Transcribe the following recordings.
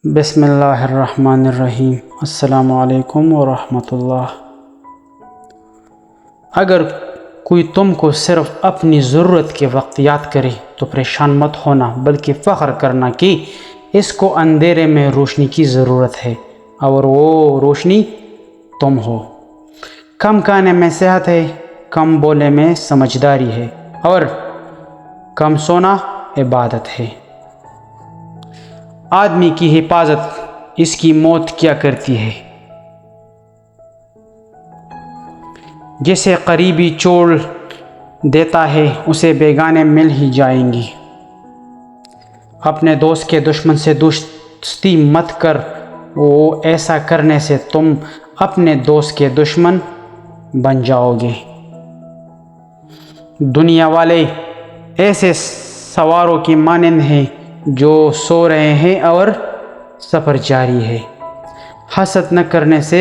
بسم اللہ الرحمن الرحیم۔ السلام علیکم ورحمۃ اللہ۔ اگر کوئی تم کو صرف اپنی ضرورت کے وقت یاد کرے تو پریشان مت ہونا، بلکہ فخر کرنا کہ اس کو اندھیرے میں روشنی کی ضرورت ہے اور وہ روشنی تم ہو۔ کم کھانے میں صحت ہے، کم بولے میں سمجھداری ہے، اور کم سونا عبادت ہے۔ آدمی کی حفاظت اس کی موت کیا کرتی ہے۔ جسے قریبی چھوڑ دیتا ہے اسے بیگانے مل ہی جائیں گی۔ اپنے دوست کے دشمن سے دوستی مت کر، وہ ایسا کرنے سے تم اپنے دوست کے دشمن بن جاؤ گے۔ دنیا والے ایسے سواروں کی مانند ہیں جو سو رہے ہیں اور سفر جاری ہے۔ حسد نہ کرنے سے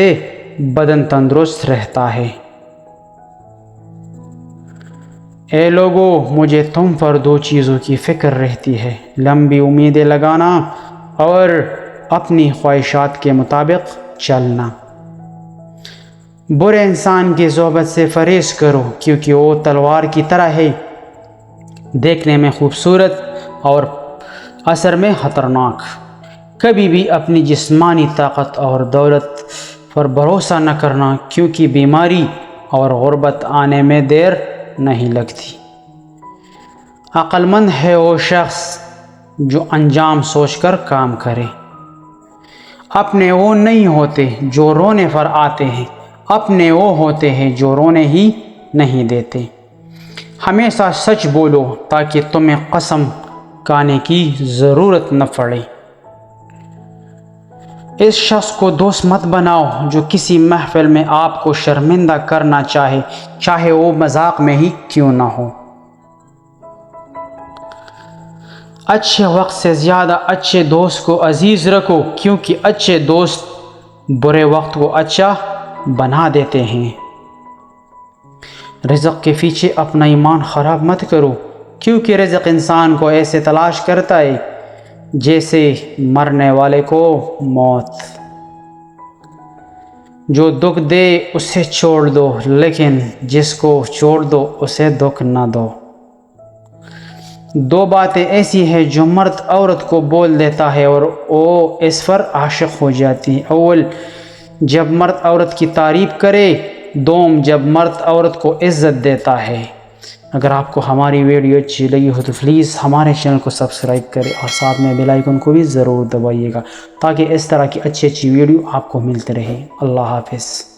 بدن تندرست رہتا ہے۔ اے لوگو، مجھے تم پر دو چیزوں کی فکر رہتی ہے: لمبی امیدیں لگانا اور اپنی خواہشات کے مطابق چلنا۔ برے انسان کی صحبت سے پرہیز کرو، کیونکہ وہ تلوار کی طرح ہے، دیکھنے میں خوبصورت اور اثر میں خطرناک۔ کبھی بھی اپنی جسمانی طاقت اور دولت پر بھروسہ نہ کرنا، کیونکہ بیماری اور غربت آنے میں دیر نہیں لگتی۔ عقل مند ہے وہ شخص جو انجام سوچ کر کام کرے۔ اپنے وہ نہیں ہوتے جو رونے پر آتے ہیں، اپنے وہ ہوتے ہیں جو رونے ہی نہیں دیتے۔ ہمیشہ سچ بولو تاکہ تمہیں قسم کھانے کی ضرورت نہ پڑے۔ اس شخص کو دوست مت بناؤ جو کسی محفل میں آپ کو شرمندہ کرنا چاہے وہ مذاق میں ہی کیوں نہ ہو۔ اچھے وقت سے زیادہ اچھے دوست کو عزیز رکھو، کیونکہ اچھے دوست برے وقت کو اچھا بنا دیتے ہیں۔ رزق کے پیچھے اپنا ایمان خراب مت کرو، کیونکہ رزق انسان کو ایسے تلاش کرتا ہے جیسے مرنے والے کو موت۔ جو دکھ دے اسے چھوڑ دو، لیکن جس کو چھوڑ دو اسے دکھ نہ دو۔ دو باتیں ایسی ہیں جو مرد عورت کو بول دیتا ہے اور وہ اس پر عاشق ہو جاتی ہے: اول، جب مرد عورت کی تعریف کرے، دوم، جب مرد عورت کو عزت دیتا ہے۔ اگر آپ کو ہماری ویڈیو اچھی لگی ہو تو پلیز ہمارے چینل کو سبسکرائب کریں اور ساتھ میں بیل آئیکن کو بھی ضرور دبائیے گا، تاکہ اس طرح کی اچھی ویڈیو آپ کو ملتے رہے۔ اللہ حافظ۔